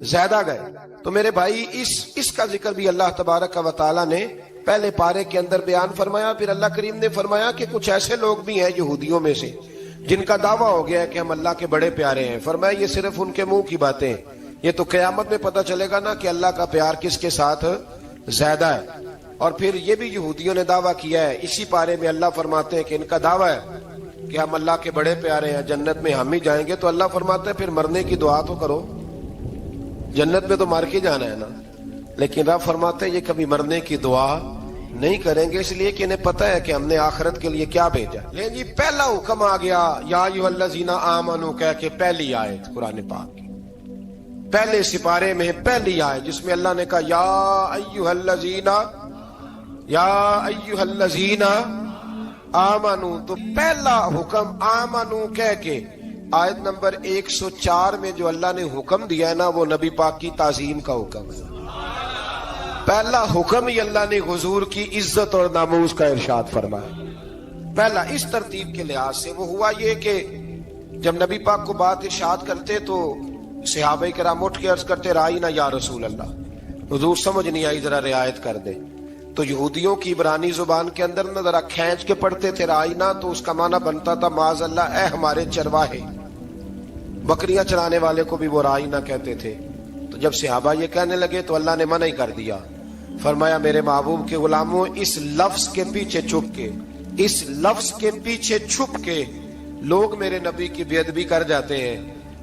زیادہ گئے. تو میرے بھائی اس کا ذکر بھی اللہ تبارک و تعالیٰ نے پہلے پارے کے اندر بیان فرمایا. پھر اللہ کریم نے فرمایا کہ کچھ ایسے لوگ بھی ہیں یہودیوں میں سے جن کا دعویٰ ہو گیا ہے کہ ہم اللہ کے بڑے پیارے ہیں. فرمایا یہ صرف ان کے منہ کی باتیں ہیں, یہ تو قیامت میں پتہ چلے گا نا کہ اللہ کا پیار کس کے ساتھ زیادہ ہے. اور پھر یہ بھی یہودیوں نے دعویٰ کیا ہے. اسی پارے میں اللہ فرماتے ہیں کہ ان کا دعویٰ ہے کہ ہم اللہ کے بڑے پیارے ہیں, جنت میں ہم ہی جائیں گے. تو اللہ فرماتے ہیں پھر مرنے کی دعا تو کرو. جنت میں تو مار کے جانا ہے نا، لیکن رب فرماتے ہیں یہ کبھی مرنے کی دعا نہیں کریں گے، اس لیے کہ انہیں پتہ ہے کہ ہم نے آخرت کے لیے کیا بھیجا۔ لیکن جی پہلا حکم آ گیا یا ایھا الذین آمنوا کہہ کے، پہلی آیت قرآن پاک کی پہلے سپارے میں پہلی آیت جس میں اللہ نے کہا یا ایھا الذین آمنوا، تو پہلا حکم آمنوا کہہ کے آیت نمبر 104 میں جو اللہ نے حکم دیا ہے نا، وہ نبی پاک کی تعظیم کا حکم ہے۔ پہلا حکم ہی اللہ نے حضور کی عزت اور ناموس کا ارشاد فرمایا۔ پہلا اس ترتیب کے لحاظ سے وہ ہوا یہ کہ جب نبی پاک کو بات ارشاد کرتے تو صحابہ کرام اٹھ کے عرض کرتے رائینا یا رسول اللہ، حضور سمجھ نہیں آئی ذرا رعایت کر دے۔ تو یہودیوں کی عبرانی زبان کے اندر نہ ذرا کھینچ کے پڑھتے تھے رائینا، تو اس کا معنی بنتا تھا معاذ اللہ اے ہمارے چرواہے، بکریاں چرانے والے کو بھی وہ رائینا کہتے تھے۔ تو جب صحابہ یہ کہنے لگے تو اللہ نے منع ہی کر دیا، فرمایا میرے محبوب کے غلاموں، اس لفظ کے پیچھے چھپ کے، اس لفظ کے پیچھے چھپ کے لوگ میرے نبی کی بے ادبی کر جاتے ہیں،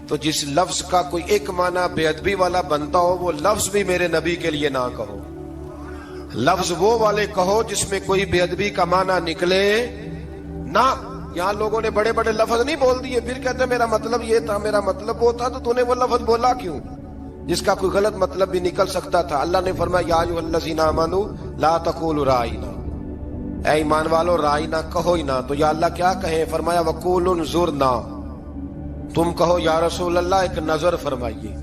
تو جس لفظ کا کوئی ایک معنی بے ادبی والا بنتا ہو وہ لفظ بھی میرے نبی کے لیے نہ کہو، لفظ وہ والے کہو جس میں کوئی بے ادبی کا معنی نکلے نہ۔ یہاں لوگوں نے بڑے بڑے لفظ نہیں بول دیے، پھر کہتے میرا مطلب یہ تھا، میرا مطلب وہ تھا، تو نے وہ لفظ بولا کیوں جس کا کوئی غلط مطلب بھی نکل سکتا تھا۔ اللہ نے فرمایا یا ایھا الذین آمنوا لا تقولوا رائینا، اے ایمان والو رائینا کہو ہی نہ۔ تو یا اللہ کیا کہیں؟ فرمایا وقولوا انظرنا، تم کہو یا رسول اللہ ایک نظر فرمائیے،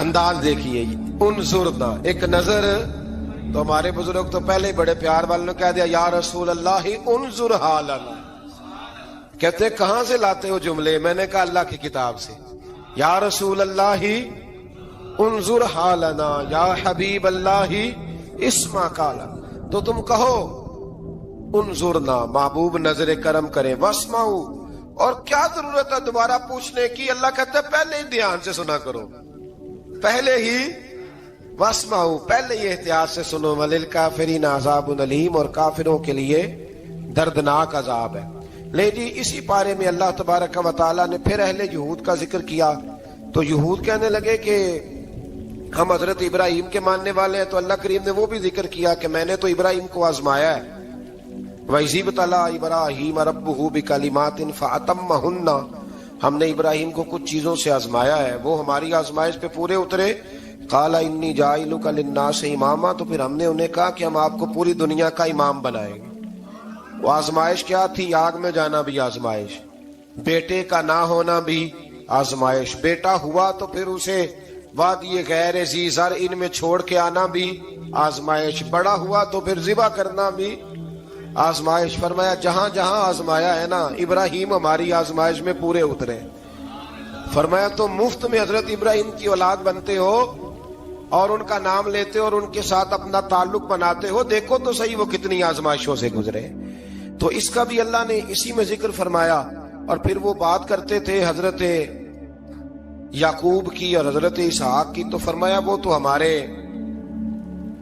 انداز دیکھیے، انظرنا ایک نظر۔ تو ہمارے بزرگ تو پہلے ہی بڑے پیار والوں نے کہہ دیا یا رسول اللہ انظر حالنا، کہتے کہاں سے لاتے ہو جملے؟ میں نے کہا اللہ کی کتاب سے، یا رسول اللہ انظر حالنا یا حبیب اللہ اسمع قالا، تو تم کہو انظرنا محبوب نظر کرم کرے، واسمعوا، اور کیا ضرورت ہے دوبارہ پوچھنے کی؟ اللہ کہتا ہے پہلے ہی دھیان سے سنا کرو، پہلے ہی واسمعوا، پہلے ہی احتیاط سے سنو، وللکافرین عذاب علیم، اور کافروں کے لیے دردناک عذاب ہے۔ لے جی اسی پارے میں اللہ تبارک و تعالیٰ نے پھر اہل یہود کا ذکر کیا، تو یہود کہنے لگے کہ ہم حضرت ابراہیم کے ماننے والے ہیں، تو اللہ کریم نے وہ بھی ذکر کیا کہ میں نے تو ابراہیم کو آزمایا ہے، وَإِذِ ابْتَلَىٰ إِبْرَاهِيمَ رَبُّهُ بِكَلِمَاتٍ فَأَتَمَّهُنَّ، ہم نے ابراہیم کو کچھ چیزوں سے آزمایا ہے، وہ ہماری آزمائش پہ پورے اترے۔ قَالَ إِنِّي جَاعِلُكَ لِلنَّاسِ إِمَامًا، تو پھر ہم نے انہیں کہا کہ ہم آپ کو پوری دنیا کا امام بنائیں گے۔ وہ آزمائش کیا تھی؟ آگ میں جانا بھی آزمائش، بیٹے کا نہ ہونا بھی آزمائش، بیٹا ہوا تو پھر اسے وادی غیر ذی زرع ان میں چھوڑ کے آنا بھی آزمائش، بڑا ہوا تو پھر ذبح کرنا بھی آزمائش۔ فرمایا جہاں جہاں آزمایا ہے نا، ابراہیم ہماری آزمائش میں پورے اترے۔ فرمایا تم مفت میں حضرت ابراہیم کی اولاد بنتے ہو اور ان کا نام لیتے ہو اور ان کے ساتھ اپنا تعلق بناتے ہو، دیکھو تو صحیح وہ کتنی آزمائشوں سے گزرے۔ تو اس کا بھی اللہ نے اسی میں ذکر فرمایا۔ اور پھر وہ بات کرتے تھے حضرت یعقوب کی اور حضرت اسحاق کی، تو فرمایا وہ تو ہمارے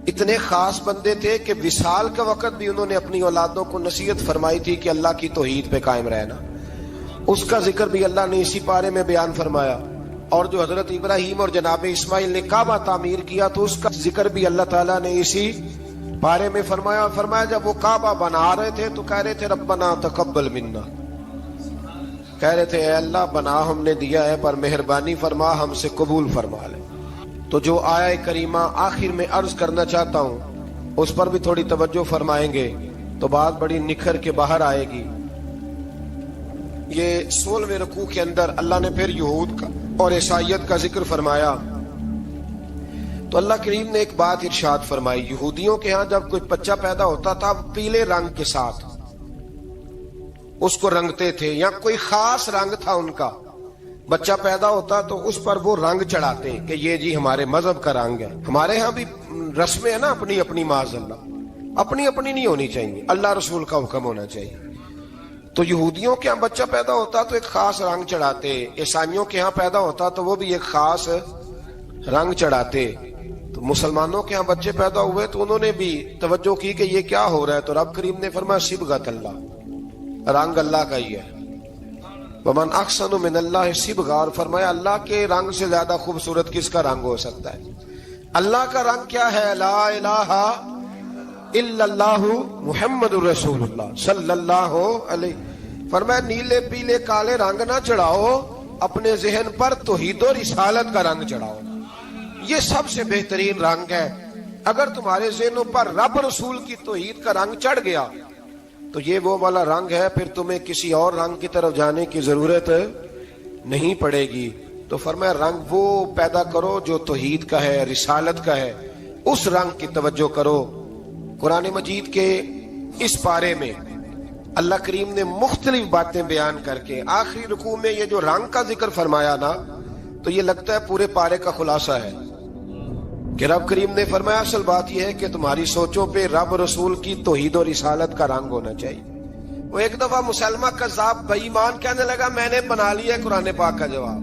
اتنے خاص بندے تھے کہ وصال کا وقت بھی انہوں نے اپنی اولادوں کو نصیحت فرمائی تھی کہ اللہ کی توحید پہ قائم رہنا، اس کا ذکر بھی اللہ نے اسی پارے میں بیان فرمایا۔ اور جو حضرت ابراہیم اور جناب اسماعیل نے کعبہ تعمیر کیا تو اس کا ذکر بھی اللہ تعالیٰ نے اسی بارے میں فرمایا۔ فرمایا جب وہ کعبہ بنا رہے تھے تو کہہ رہے تھے ربنا تقبل منا، کہہ رہے تھے اے اللہ بنا ہم نے دیا ہے پر مہربانی فرما ہم سے قبول فرما لے۔ تو جو آیہ کریمہ آخر میں عرض کرنا چاہتا ہوں اس پر بھی تھوڑی توجہ فرمائیں گے تو بات بڑی نکھر کے باہر آئے گی۔ یہ 16ویں رکوع کے اندر اللہ نے پھر یہود کا اور عیسائیت کا ذکر فرمایا، تو اللہ کریم نے ایک بات ارشاد فرمائی، یہودیوں کے ہاں جب کوئی بچہ پیدا ہوتا تھا پیلے رنگ کے ساتھ اس کو رنگتے تھے، یا کوئی خاص رنگ تھا ان کا، بچہ پیدا ہوتا تو اس پر وہ رنگ چڑھاتے کہ یہ جی ہمارے مذہب کا رنگ ہے۔ ہمارے ہاں بھی رسمیں ہیں نا اپنی اپنی، معاذ اللہ اپنی اپنی نہیں ہونی چاہیے، اللہ رسول کا حکم ہونا چاہیے۔ تو یہودیوں کے ہاں بچہ پیدا ہوتا تو ایک خاص رنگ چڑھاتے، عیسائیوں کے ہاں پیدا ہوتا تو وہ بھی ایک خاص رنگ چڑھاتے۔ تو مسلمانوں کے ہاں بچے پیدا ہوئے تو انہوں نے بھی توجہ کی کہ یہ کیا ہو رہا ہے، تو رب کریم نے فرمایا صبغۃ اللہ، رنگ اللہ کا ہی ہے، ومن احسن من اللہ صبغا، اور فرمایا اللہ کے رنگ سے زیادہ خوبصورت کس کا رنگ ہو سکتا ہے؟ اللہ کا رنگ کیا ہے؟ لا الہ الا اللہ محمد الرسول اللہ صلی اللہ علیہ، فرمایا نیلے پیلے کالے رنگ نہ چڑھاؤ، اپنے ذہن پر توحید و رسالت کا رنگ چڑھاؤ، یہ سب سے بہترین رنگ ہے۔ اگر تمہارے ذہنوں پر رب رسول کی توحید کا رنگ چڑھ گیا تو یہ وہ والا رنگ ہے، پھر تمہیں کسی اور رنگ کی طرف جانے کی ضرورت نہیں پڑے گی۔ تو فرمایا رنگ وہ پیدا کرو جو توحید کا ہے، رسالت کا ہے، اس رنگ کی توجہ کرو۔ قرآن مجید کے اس پارے میں اللہ کریم نے مختلف باتیں بیان کر کے آخری رکوع میں یہ جو رنگ کا ذکر فرمایا نا، تو یہ لگتا ہے پورے پارے کا خلاصہ ہے کہ رب کریم نے فرمایا اصل بات یہ ہے کہ تمہاری سوچوں پہ رب رسول کی توحید و رسالت کا رنگ ہونا چاہیے۔ وہ ایک دفعہ مسلمہ کذاب بے ایمان کہنے لگا میں نے بنا لیا ہے قرآن پاک کا جواب،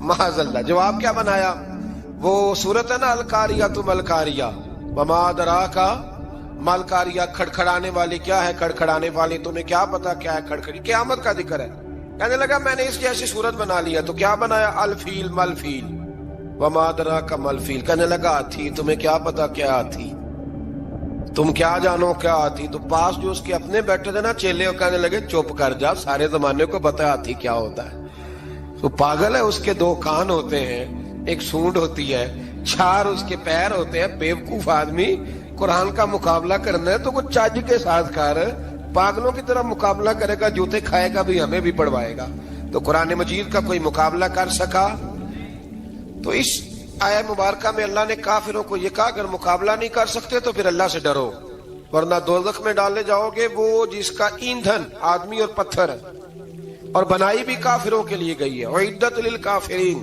معاذ اللہ۔ جواب کیا بنایا؟ وہ سورت ہے نا القاریہ ملقاریہ، وما ادراک ملقاریہ، کھڑکھڑانے والی کیا ہے؟ کھڑکھڑانے والی تمہیں کیا پتا کیا ہے؟ کھڑکھڑی قیامت کا ذکر ہے۔ کہنے لگا میں نے اس جیسی صورت بنا لیا، تو کیا بنایا؟ الفیل ملفیل، وما ادراک ملفیل۔ کہنے لگا ہاتھی، تمہیں کیا پتا کیا ہاتھی؟ تم کیا جانو کیا ہاتھی؟ تو پاس جو اس کے اپنے بیٹھے تھے نا چیلے، کہنے لگے چپ کر جا، سارے زمانے کو پتا ہاتھی کیا ہوتا ہے۔ تو پاگل ہے، اس کے دو کان ہوتے ہیں، ایک سونڈ ہوتی ہے، چار اس کے پیر ہوتے ہیں۔ بیوقوف آدمی قرآن کا مقابلہ کرنا ہے تو وہ چج کے ساتھ کر، پاگلوں کی طرح مقابلہ کرے گا، جوتے کھائے گا بھی، ہمیں بھی پڑھوائے گا۔ تو قرآن مجید کا کوئی مقابلہ کر سکا؟ تو اس آیہ مبارکہ میں اللہ نے کافروں کو یہ کہا اگر مقابلہ نہیں کر سکتے تو پھر اللہ سے ڈرو، ورنہ دوزخ میں ڈالے جاؤ گے، وہ جس کا ایندھن آدمی اور پتھر ہے، اور بنائی بھی کافروں کے لیے گئی ہے۔ اعدت للکافرین،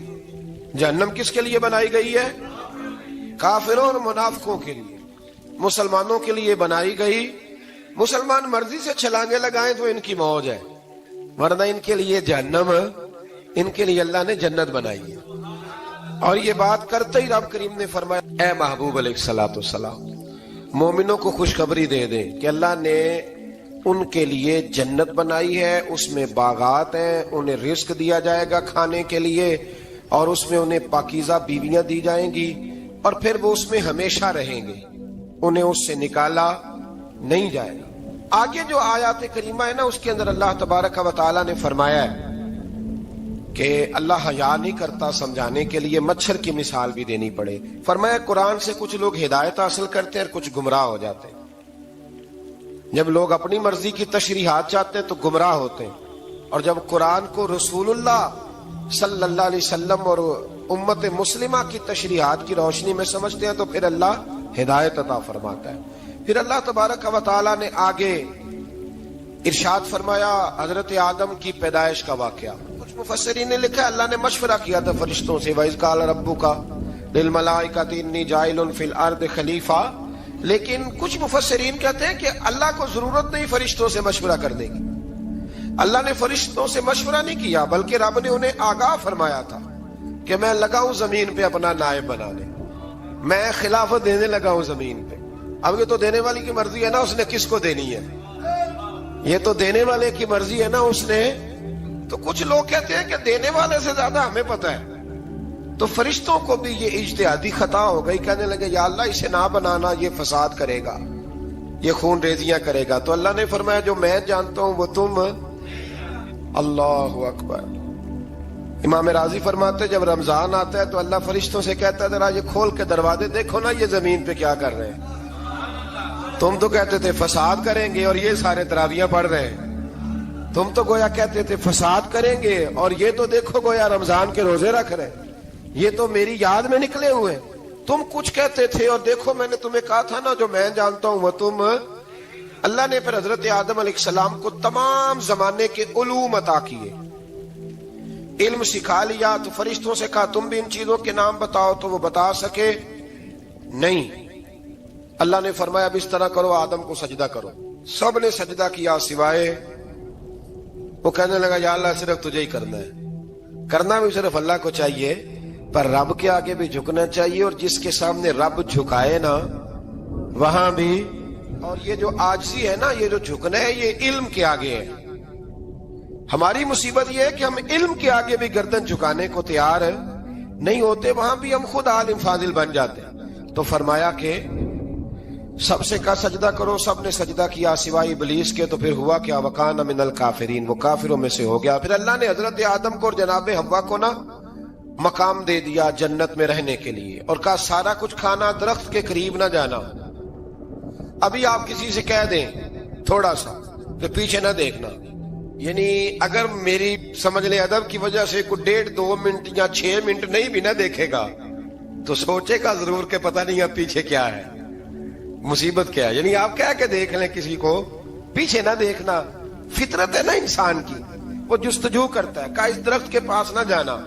جہنم کس کے لیے بنائی گئی ہے؟ کافروں اور منافقوں کے لیے۔ مسلمانوں کے لیے بنائی گئی، مسلمان مرضی سے چھلانگے لگائیں تو ان کی موج ہے، ورنہ ان کے لیے جہنم، ان کے لیے اللہ نے جنت بنائی ہے۔ اور یہ بات کرتے ہی رب کریم نے فرمایا اے محبوب علیہ الصلوۃ والسلام، مومنوں کو خوشخبری دے دیں کہ اللہ نے ان کے لیے جنت بنائی ہے، اس میں باغات ہیں، انہیں رزق دیا جائے گا کھانے کے لیے، اور اس میں انہیں پاکیزہ بیویاں دی جائیں گی، اور پھر وہ اس میں ہمیشہ رہیں گے، انہیں اس سے نکالا نہیں جائے گا۔ آگے جو آیات کریمہ ہے نا، اس کے اندر اللہ تبارک و تعالیٰ نے فرمایا ہے کہ اللہ حیا نہیں کرتا سمجھانے کے لیے مچھر کی مثال بھی دینی پڑے۔ فرمایا قرآن سے کچھ لوگ ہدایت حاصل کرتے ہیں اور کچھ گمراہ ہو جاتے ہیں۔ جب لوگ اپنی مرضی کی تشریحات چاہتے ہیں تو گمراہ ہوتے ہیں، اور جب قرآن کو رسول اللہ صلی اللہ علیہ وسلم اور امت مسلمہ کی تشریحات کی روشنی میں سمجھتے ہیں تو پھر اللہ ہدایت عطا فرماتا ہے۔ پھر اللہ تبارک و تعالیٰ نے آگے ارشاد فرمایا حضرت آدم کی پیدائش کا واقعہ۔ کچھ مفسرین نے لکھا اللہ نے مشورہ کیا تھا فرشتوں سے، وَإِذْ قَالَ رَبُّكَ لِلْمَلَائِكَةِ إِنِّي جَاعِلٌ فِي الْأَرْضِ خَلِيفَةً، لیکن کچھ مفسرین کہتے ہیں کہ اللہ کو ضرورت نہیں فرشتوں سے مشورہ کرنے کی، اللہ نے فرشتوں سے مشورہ نہیں کیا، بلکہ رب نے انہیں آگاہ فرمایا تھا کہ میں لگا ہوں زمین پہ اپنا نائب بنانے، میں خلافت دینے لگا ہوں زمین پہ۔ اب یہ تو دینے والی کی مرضی ہے نا، اس نے کس کو دینی ہے، یہ تو دینے والے کی مرضی ہے نا، اس نے۔ تو کچھ لوگ کہتے ہیں کہ دینے والے سے زیادہ ہمیں پتہ ہے۔ تو فرشتوں کو بھی یہ اجتہادی خطا ہو گئی، کہنے لگے یا اللہ اسے نہ بنانا، یہ فساد کرے گا، یہ خون ریزیاں کرے گا۔ تو اللہ نے فرمایا جو میں جانتا ہوں وہ تم، اللہ اکبر۔ امام راضی فرماتے جب رمضان آتا ہے تو اللہ فرشتوں سے کہتا ہے ذرا یہ کھول کے دروازے دیکھو نا یہ زمین پہ کیا کر رہے ہیں، تم تو کہتے تھے فساد کریں گے اور یہ سارے تراویحیں پڑھ رہے ہیں، تم تو گویا کہتے تھے فساد کریں گے اور یہ تو دیکھو گویا رمضان کے روزے رکھ رہے ہیں، یہ تو میری یاد میں نکلے ہوئے ہیں۔ تم کچھ کہتے تھے اور دیکھو میں نے تمہیں کہا تھا نا جو میں جانتا ہوں وہ تم۔ اللہ نے پھر حضرت آدم علیہ السلام کو تمام زمانے کے علوم عطا کیے، علم سکھا لیا۔ تو فرشتوں سے کہا تم بھی ان چیزوں کے نام بتاؤ، تو وہ بتا سکے نہیں۔ اللہ نے فرمایا اب اس طرح کرو آدم کو سجدہ کرو، سب نے سجدہ کیا سوائے، وہ کہنے لگا یا اللہ صرف تجھے ہی کرنا ہے، کرنا بھی صرف اللہ کو چاہیے، پر رب کے آگے بھی جھکنا چاہیے، اور جس کے سامنے رب جھکائے نا وہاں بھی۔ اور یہ جو عاجزی ہے نا، یہ جو جھکنا ہے یہ علم کے آگے ہے، ہماری مصیبت یہ ہے کہ ہم علم کے آگے بھی گردن جھکانے کو تیار نہیں ہوتے، وہاں بھی ہم خود عالم فاضل بن جاتے ہیں۔ تو فرمایا کہ سب سے کہا سجدہ کرو، سب نے سجدہ کیا سوائے ابلیس کے، تو پھر ہوا کیا؟ وکان من الکافرین، وہ کافروں میں سے ہو گیا۔ پھر اللہ نے حضرت آدم کو اور جناب حوا کو نا مقام دے دیا جنت میں رہنے کے لیے، اور کہا سارا کچھ کھانا، درخت کے قریب نہ جانا۔ ابھی آپ کسی سے کہہ دیں تھوڑا سا تو پیچھے نہ دیکھنا، یعنی اگر میری سمجھ لیں ادب کی وجہ سے کوئی 1.5-2 منٹ یا 6 منٹ نہیں بھی نہ دیکھے گا تو سوچے گا ضرور کہ پتہ نہیں اب پیچھے کیا ہے، مصیبت کیا ہے۔ یعنی آپ کہہ کے دیکھ لیں کسی کو، پیچھے نہ دیکھنا، فطرت ہے نا انسان کی، وہ جستجو کرتا ہے، کہا اس درخت کے پاس نہ جانا۔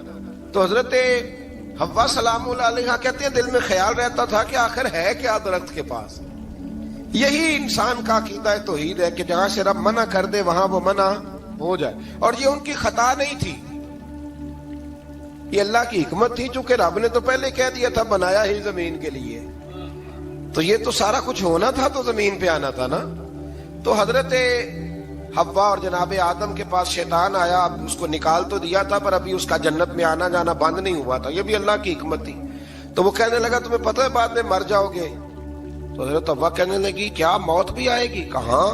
تو حضرت حوا سلام اللہ علیہ کہتے ہیں دل میں خیال رہتا تھا کہ آخر ہے کیا درخت کے پاس۔ یہی انسان کا عقیدہ توحید ہے کہ جہاں سے رب منع کر دے وہاں وہ منع ہو جائے، اور یہ ان کی خطا نہیں تھی، یہ اللہ کی حکمت تھی، چونکہ رب نے تو پہلے کہہ دیا تھا بنایا ہی زمین کے لیے، تو یہ تو سارا کچھ ہونا تھا تو زمین پہ آنا تھا نا۔ تو حضرت حوا اور جناب آدم کے پاس شیطان آیا، اب اس کو نکال تو دیا تھا پر ابھی اس کا جنت میں آنا جانا بند نہیں ہوا تھا، یہ بھی اللہ کی حکمت تھی۔ تو وہ کہنے لگا تمہیں پتہ ہے بعد میں مر جاؤ گے؟ تو حضرت حوا کہنے لگی کیا موت بھی آئے گی؟ کہاں،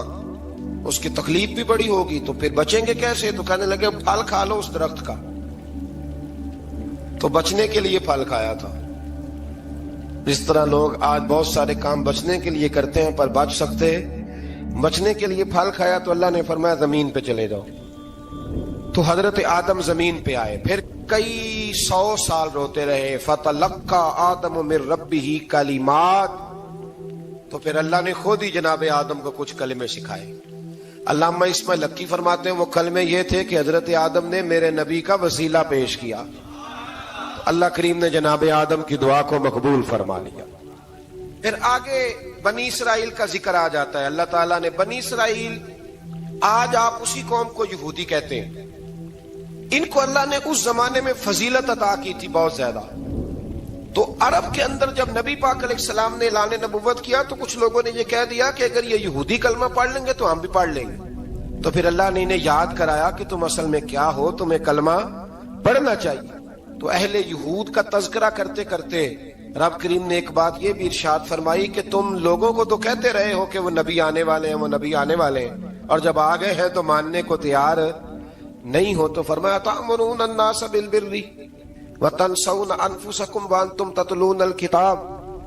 اس کی تکلیف بھی بڑی ہوگی، تو پھر بچیں گے کیسے؟ تو کہنے لگے پھل کھا لو اس درخت کا، تو بچنے کے لیے پھل کھایا تھا۔ اس طرح لوگ آج بہت سارے کام بچنے کے لیے کرتے ہیں پر بچ سکتے، بچنے کے لیے پھل کھایا تو اللہ نے فرمایا زمین پہ چلے جاؤ۔ تو حضرت آدم زمین پہ آئے، پھر کئی 100 سال روتے رہے۔ فَتَلَقَّى آدَمُ مِن رَبِّهِ کَلِمَاتٍ، تو پھر اللہ نے خود ہی جناب آدم کو کچھ کلمے سکھائے۔ علامہ اسماعیل لکی فرماتے ہیں وہ کلمے یہ تھے کہ حضرت آدم نے میرے نبی کا وسیلہ پیش کیا، اللہ کریم نے جناب آدم کی دعا کو مقبول فرما لیا۔ پھر آگے بنی اسرائیل کا ذکر آ جاتا ہے۔ اللہ تعالیٰ نے بنی اسرائیل، آج آپ اسی قوم کو یہودی کہتے ہیں، ان کو اللہ نے اس زمانے میں فضیلت عطا کی تھی بہت زیادہ۔ تو عرب کے اندر جب نبی پاک علیہ السلام نے اعلان نبوت کیا تو کچھ لوگوں نے یہ کہہ دیا کہ اگر یہ یہودی کلمہ پڑھ لیں گے تو ہم بھی پڑھ لیں گے۔ تو پھر اللہ نے انہیں یاد کرایا کہ تم اصل میں کیا ہو، تمہیں کلمہ پڑھنا چاہیے۔ تو اہل یہود کا تذکرہ کرتے کرتے رب کریم نے ایک بات یہ بھی ارشاد فرمائی کہ تم لوگوں کو تو کہتے رہے ہو کہ وہ نبی آنے والے ہیں، وہ نبی آنے والے ہیں، اور جب آ گئے ہیں تو ماننے کو تیار نہیں ہو۔ تو فرمایا تأمرون الناس بالبر وتنسون انفسکم وانتم تتلون الکتاب،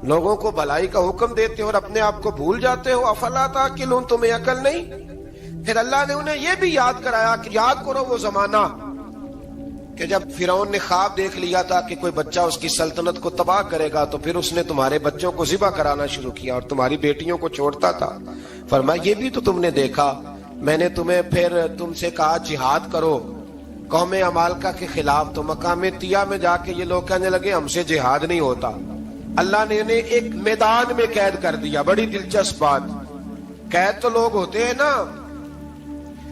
لوگوں کو بھلائی کا حکم دیتے ہو اور اپنے آپ کو بھول جاتے ہو، افلا تعقلون، تمہیں عقل نہیں؟ پھر اللہ نے انہیں یہ بھی یاد کرایا کہ یاد کرو وہ زمانہ کہ جب فرعون نے خواب دیکھ لیا تھا کہ کوئی بچہ اس کی سلطنت کو تباہ کرے گا، تو پھر اس نے تمہارے بچوں کو ذبح کرانا شروع کیا اور تمہاری بیٹیوں کو چھوڑتا تھا۔ فرمایا یہ بھی تو تم نے دیکھا، میں نے تمہیں پھر تم سے کہا جہاد کرو قوم عمالقہ کے خلاف، تو مقام طیہ میں جا کے یہ لوگ کہنے لگے ہم سے جہاد نہیں ہوتا۔ اللہ نے انہیں ایک میدان میں قید کر دیا۔ بڑی دلچسپ بات، قید تو لوگ ہوتے ہیں نا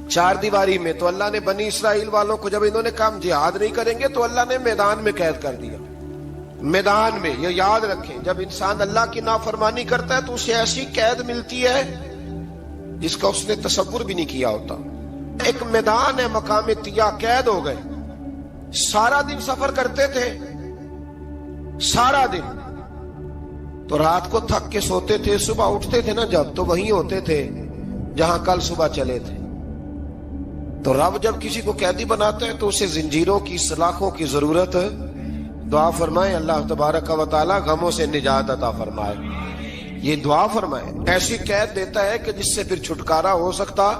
چار دیواری میں، تو اللہ نے بنی اسرائیل والوں کو جب انہوں نے کہا ہم جہاد نہیں کریں گے تو اللہ نے میدان میں قید کر دیا۔ میدان میں، یہ یاد رکھیں، جب انسان اللہ کی نافرمانی کرتا ہے تو اسے ایسی قید ملتی ہے جس کا اس نے تصور بھی نہیں کیا ہوتا۔ ایک میدان ہے مقام طیہ، قید ہو گئے، سارا دن سفر کرتے تھے، سارا دن، تو رات کو تھک کے سوتے تھے، صبح اٹھتے تھے نا جب، تو وہیں ہوتے تھے جہاں کل صبح چلے تھے۔ تو رب جب کسی کو قیدی بناتا ہے تو اسے زنجیروں کی، سلاخوں کی ضرورت ہے۔ دعا فرمائے اللہ تبارک و تعالی غموں سے نجات عطا فرمائے، یہ دعا فرمائے۔ ایسی قید دیتا ہے کہ جس سے پھر چھٹکارا ہو سکتا۔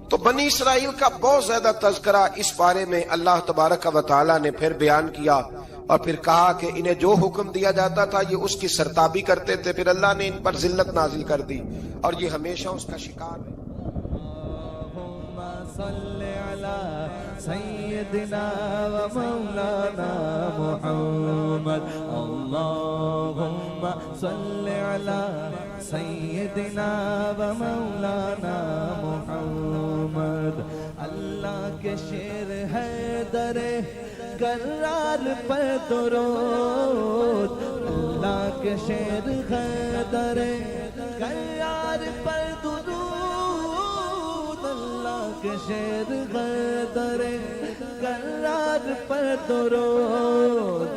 تو بنی اسرائیل کا بہت زیادہ تذکرہ اس بارے میں اللہ تبارک و تعالی نے پھر بیان کیا، اور پھر کہا کہ انہیں جو حکم دیا جاتا تھا یہ اس کی سرتابی کرتے تھے، پھر اللہ نے ان پر ذلت نازل کر دی اور یہ ہمیشہ اس کا شکار ہے۔ صلی علی سیدنا و مولانا محمد، اللہم صلی علی سیدنا و مولانا محمد۔ اللہ کے شیر ہے در کرار پر درود، اللہ کے شیر ہے در کرار پر درود، اللہ کے شیر غدر کرار پر درود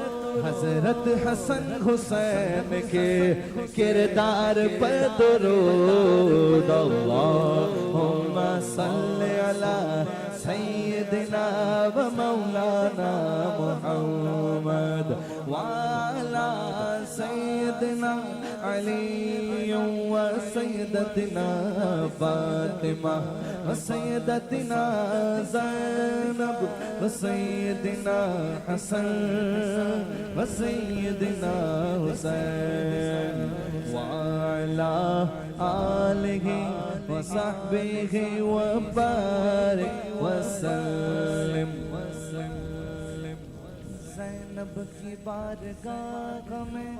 حضرت حسن حسین کے کردار پر درود اللہم صلی علی سیدنا و مولانا محمد وعلی سیدنا علی و سیدتنا فاطمہ و سیدتنا زینب و سیدنا حسن و سیدنا حسین وعلی آلہ و صحبہ و بارک وسلم زینب کی بارگاہ میں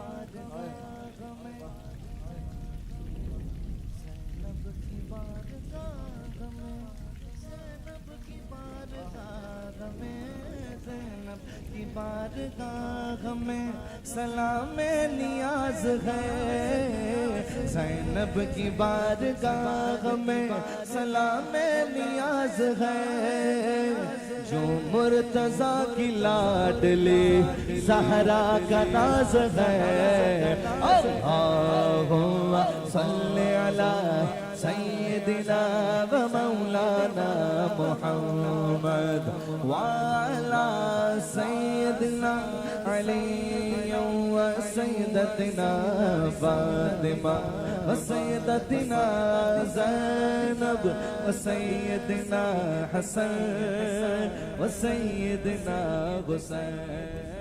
زینب کی بارگاہ میں زینب کی بارگاہ میں زینب کی بارگاہ میں سلام نیاز ہے زینب کی بارگاہ میں سلام نیاز ہے جو مرتضیٰ کی لاڈلی زہرا کا ناز ہے اللہم صلی علی سیدنا و مولانا محمد وعلی سیدنا علی و سیدتنا فاطمہ و سیدتنا زینب و سیدنا حسن و سیدنا حسین